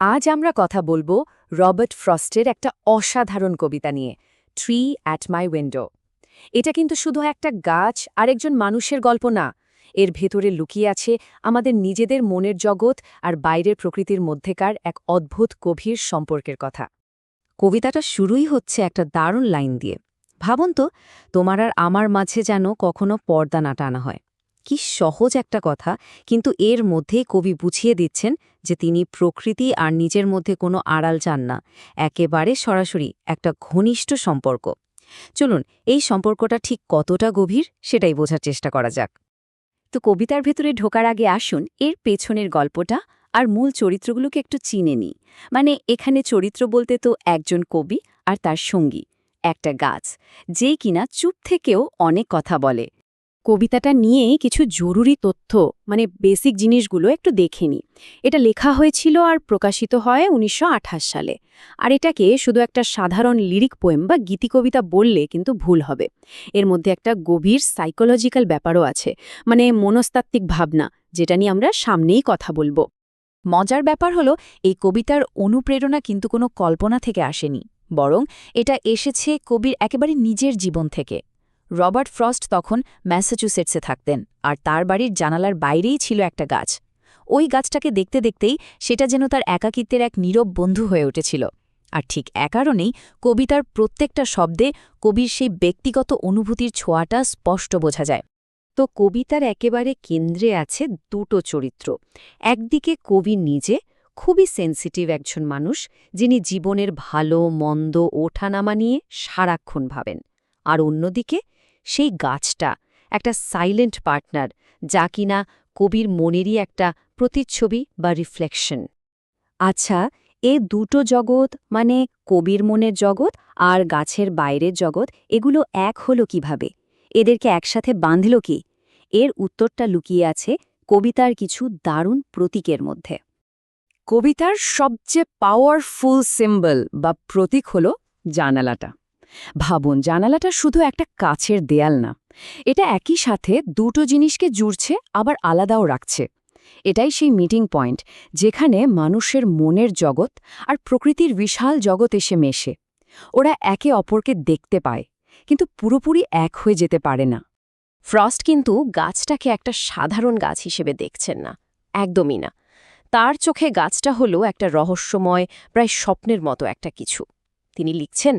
আজ আমরা কথা বলবো রবার্ট ফ্রস্টের একটা অসাধারণ কবিতা নিয়ে, ট্রি অ্যাট মাই উইন্ডো। এটা কিন্তু শুধু একটা গাছ আর একজন মানুষের গল্প না, এর ভেতরে লুকিয়ে আছে আমাদের নিজেদের মনের জগৎ আর বাইরের প্রকৃতির মধ্যেকার এক অদ্ভুত গভীর সম্পর্কের কথা। কবিতাটা শুরুই হচ্ছে একটা দারুণ লাইন দিয়ে। ভাবুন তো, তোমার আর আমার মাঝে যেন কখনো পর্দা না টানা হয়। কি সহজ একটা কথা, কিন্তু এর মধ্যেই কবি বুঝিয়ে দিচ্ছেন যে তিনি প্রকৃতি আর নিজের মধ্যে কোনো আড়াল চান না, একেবারে সরাসরি একটা ঘনিষ্ঠ সম্পর্ক। চলুন, এই সম্পর্কটা ঠিক কতটা গভীর সেটাই বোঝার চেষ্টা করা যাক। তো কবিতার ভেতরে ঢোকার আগে আসুন এর পেছনের গল্পটা আর মূল চরিত্রগুলোকে একটু চিনে নিই। মানে এখানে চরিত্র বলতে তো একজন কবি আর তার সঙ্গী, একটা গাছ, যে কিনা চুপ থেকেও অনেক কথা বলে। কবিতাটা নিয়ে কিছু জরুরি তথ্য, বেসিক জিনিসগুলো একটু দেখে নিই। এটা লেখা হয়েছিল আর প্রকাশিত হয় ১৯২৮ সালে। আর এটাকে শুধু একটা সাধারণ লিরিক পোয়েম বা গীতিকবিতা বললে কিন্তু ভুল হবে। এর মধ্যে একটা গভীর সাইকোলজিক্যাল ব্যাপারও আছে, মনস্তাত্ত্বিক ভাবনা, যেটা নিয়ে আমরা সামনেই কথা বলবো। মজার ব্যাপার হলো, এই কবিতার অনুপ্রেরণা কিন্তু কোনো কল্পনা থেকে আসেনি, বরং এটা এসেছে কবির একেবারে নিজের জীবন থেকে। রবার্ট ফ্রস্ট তখন ম্যাসাচুসেটসে থাকতেন, আর তার বাড়ির জানালার বাইরেই ছিল একটা গাছ। ওই গাছটাকে দেখতে দেখতেই সেটা যেন তার একাকিত্বের এক নীরব বন্ধু হয়ে উঠেছিল। আর ঠিক কারণেই কবিতার প্রত্যেকটা শব্দে কবির সেই ব্যক্তিগত অনুভূতির ছোঁয়াটা স্পষ্ট বোঝা যায়। তো কবিতার একেবারে কেন্দ্রে আছে দুটো চরিত্র। একদিকে কবি নিজে, খুবই সেন্সিটিভ একজন মানুষ, যিনি জীবনের ভালো মন্দ ওঠানামা নিয়ে সারাক্ষণ ভাবেন। আর অন্যদিকে সেই গাছটা, একটা সাইলেন্ট পার্টনার, যা কিনা কবির মনেরই একটা প্রতিচ্ছবি বা রিফ্লেকশন। আচ্ছা, এ দুটো জগৎ, কবির মনের জগৎ আর গাছের বাইরের জগৎ, এগুলো এক হলো কিভাবে? এদেরকে একসাথে বাঁধল কি? এর উত্তরটা লুকিয়ে আছে কবিতার কিছু দারুণ প্রতীকের মধ্যে। কবিতার সবচেয়ে পাওয়ারফুল সিম্বল বা প্রতীক হল জানালাটা। ভাবুন, জানালাটা শুধু একটা কাচের দেয়াল না, এটা একই সাথে দুটো জিনিসকে জুড়ছে আবার আলাদাও রাখছে। এটাই সেই মিটিং পয়েন্ট, যেখানে মানুষের মনের জগৎ আর প্রকৃতির বিশাল জগৎ এসে মেশে। ওরা একে অপরকে দেখতে পায়, কিন্তু পুরোপুরি এক হয়ে যেতে পারে না। ফ্রস্ট কিন্তু গাছটাকে একটা সাধারণ গাছ হিসেবে দেখছেন না, একদমই না। তার চোখে গাছটা হলো একটা রহস্যময়, প্রায় স্বপ্নের মতো একটা কিছু। তিনি লিখছেন,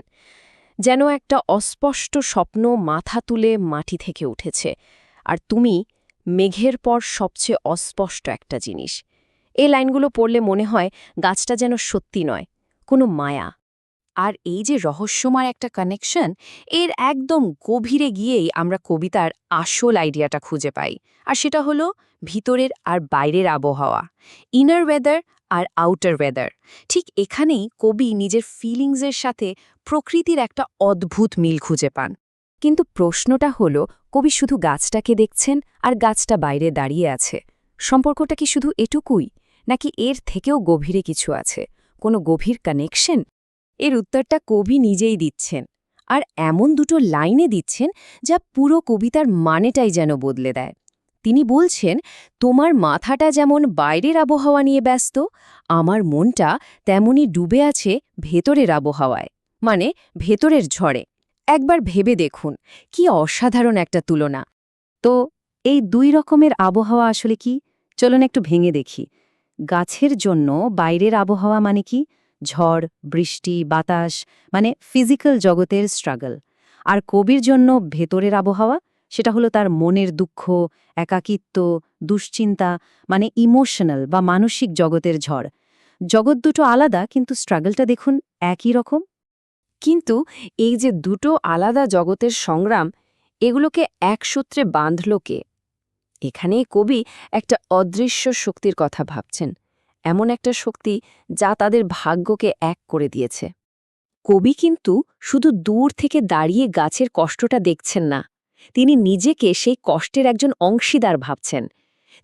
যেন একটা অস্পষ্ট স্বপ্ন মাথা তুলে মাটি থেকে উঠেছে, আর তুমি মেঘের পর সবচেয়ে অস্পষ্ট একটা জিনিস। এই লাইনগুলো পড়লে মনে হয় গাছটা যেন সত্যি নয়, কোনো মায়া। আর এই যে রহস্যময় একটা কানেকশন, এর একদম গভীরে গিয়েই আমরা কবিতার আসল আইডিয়াটা খুঁজে পাই। আর সেটা হলো ভিতরের আর বাইরের আবহাওয়া, ইনার ওয়েদার আর আউটার ওয়েদার। ঠিক এখানেই কবি নিজের ফিলিংসের সাথে প্রকৃতির একটা অদ্ভুত মিল খুঁজে পান। কিন্তু প্রশ্নটা হলো, কবি শুধু গাছটাকে দেখছেন আর গাছটা বাইরে দাঁড়িয়ে আছে। সম্পর্কটা কি শুধু এটুকুই, নাকি এর থেকেও গভীরে কিছু আছে, কোনো গভীর কানেকশন? এর উত্তরটা কবি নিজেই দিচ্ছেন, আর এমন দুটো লাইনে দিচ্ছেন যা পুরো কবিতার মানেটাই যেন বদলে দেয়। তিনি বলছেন, তোমার মাথাটা যেমন বাইরের আবহাওয়া নিয়ে ব্যস্ত, আমার মনটা তেমনি ডুবে আছে ভেতরের আবহাওয়ায়, ভেতরের ঝড়ে। একবার ভেবে দেখুন, কি অসাধারণ একটা তুলনা। তো এই দুই রকমের আবহাওয়া আসলে কি? চলুন একটু ভেঙে দেখি। গাছের জন্য বাইরের আবহাওয়া মানে কি? ঝড়, বৃষ্টি, বাতাস, ফিজিক্যাল জগতের স্ট্রাগল। আর কবির জন্য ভেতরের আবহাওয়া, সেটা হলো তার মনের দুঃখ, একাকিত্ব, দুশ্চিন্তা, ইমোশনাল বা মানসিক জগতের ঝড়। জগৎ দুটো আলাদা, কিন্তু স্ট্রাগলটা দেখুন একই রকম। কিন্তু এই যে দুটো আলাদা জগতের সংগ্রাম, এগুলোকে এক সূত্রে বাঁধল কে? এখানেই কবি একটা অদৃশ্য শক্তির কথা ভাবছেন, এমন একটা শক্তি যা তাদের ভাগ্যকে এক করে দিয়েছে। কবি কিন্তু শুধু দূর থেকে দাঁড়িয়ে গাছের কষ্টটা দেখছেন না, তিনি নিজেকে সেই কষ্টের একজন অংশীদার ভাবছেন।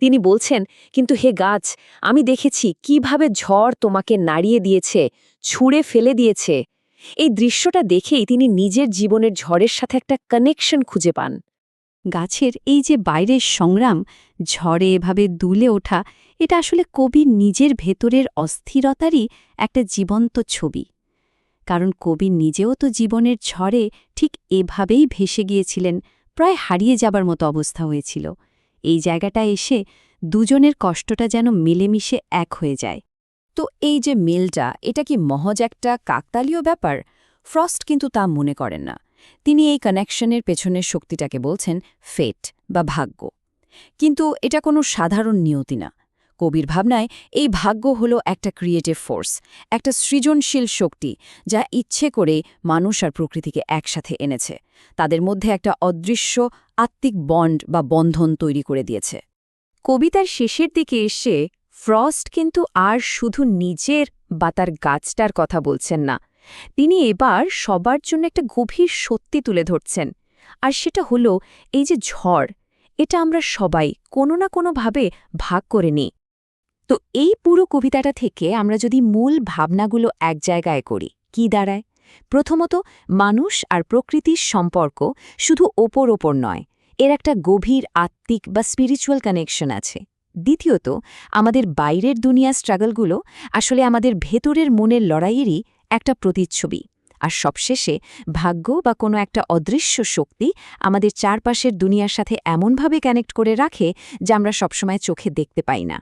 তিনি বলছেন, কিন্তু হে গাছ, আমি দেখেছি কিভাবে ঝড় তোমাকে নাড়িয়ে দিয়েছে, ছুঁড়ে ফেলে দিয়েছে। এই দৃশ্যটা দেখেই তিনি নিজের জীবনের ঝড়ের সাথে একটা কানেকশন খুঁজে পান। গাছের এই যে বাইরের সংগ্রাম, ঝড়ে এভাবে দুলে ওঠা এটা আসলে কবির নিজের ভেতরের অস্থিরতারই একটা জীবন্ত ছবি। কারণ কবি নিজেও তো জীবনের ঝড়ে ঠিক এভাবেই ভেসে গিয়েছিলেন, প্রায় হারিয়ে যাবার মতো অবস্থা হয়েছিল। এই জায়গাটায় এসে দুজনের কষ্টটা যেন মিলেমিশে এক হয়ে যায়। তো এই যে মিলটা, এটা কি মহজ একটা কাকতালীয় ব্যাপার? ফ্রস্ট কিন্তু তা মনে করেন না। তিনি এই কানেকশনের পেছনের শক্তিটাকে বলছেন ফেট বা ভাগ্য। কিন্তু এটা কোনো সাধারণ নিয়তি না। কবির ভাবনায় এই ভাগ্য হলো একটা ক্রিয়েটিভ ফোর্স, একটা সৃজনশীল শক্তি যা ইচ্ছে করে মানুষ আর প্রকৃতিকে একসাথে এনেছে, তাদের মধ্যে একটা অদৃশ্য আত্মিক বন্ড বা বন্ধন তৈরি করে দিয়েছে। কবিতার শেষের দিকে এসে ফ্রস্ট কিন্তু আর শুধু নিজের বা তার গাছটার কথা বলছেন না, তিনি এবার সবার জন্য একটা গভীর সত্যি তুলে ধরছেন। আর সেটা হলো এই যে ঝড়, এটা আমরা সবাই কোনো না কোনোভাবে ভাগ করে নিই। তো এই পুরো কবিতাটা থেকে আমরা যদি মূল ভাবনাগুলো এক জায়গায় করি, কি দাঁড়ায়? প্রথমত, মানুষ আর প্রকৃতির সম্পর্ক শুধু ওপর ওপর নয়, এর একটা গভীর আত্মিক বা স্পিরিচুয়াল কানেকশন আছে। দ্বিতীয়ত, আমাদের বাইরের দুনিয়ার স্ট্রাগলগুলো আসলে আমাদের ভেতরের মনের লড়াইয়েরই একটা প্রতিচ্ছবি। আর সবশেষে, ভাগ্য বা কোনো একটা অদৃশ্য শক্তি আমাদের চারপাশের দুনিয়ার সাথে এমনভাবে কানেক্ট করে রাখে যা আমরা সবসময় চোখে দেখতে পাই না।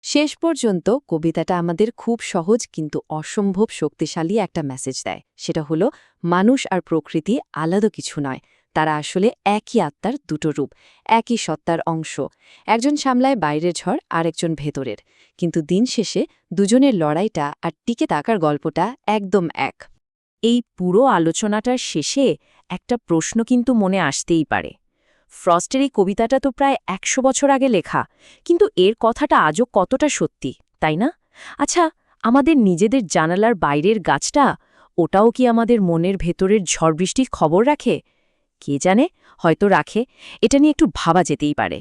শেষ পর্যন্ত কবিতাটা আমাদের খুব সহজ কিন্তু অসম্ভব শক্তিশালী একটা মেসেজ দেয়। সেটা হলো মানুষ আর প্রকৃতি আলাদা কিছু নয়, তারা আসলে একই আত্মার দুটো রূপ, একই সত্তার অংশ। একজন সামলায় বাইরের ঝড় আর একজন ভেতরের, কিন্তু দিন শেষে দুজনের লড়াইটা আর টিকে থাকার গল্পটা একদম এক। এই পুরো আলোচনাটার শেষে একটা প্রশ্ন কিন্তু মনে আসতেই পারে। ফ্রস্টের এই কবিতাটা তো প্রায় ১০০ বছর আগে লেখা, কিন্তু এর কথাটা আজও কতটা সত্যি, তাই না? আচ্ছা, আমাদের নিজেদের জানালার বাইরের গাছটা, ওটাও কি আমাদের মনের ভেতরের ঝড় বৃষ্টির খবর রাখে? কে জানে, হয়তো রাখে। এটা নিয়ে একটু ভাবা যেতেই পারে।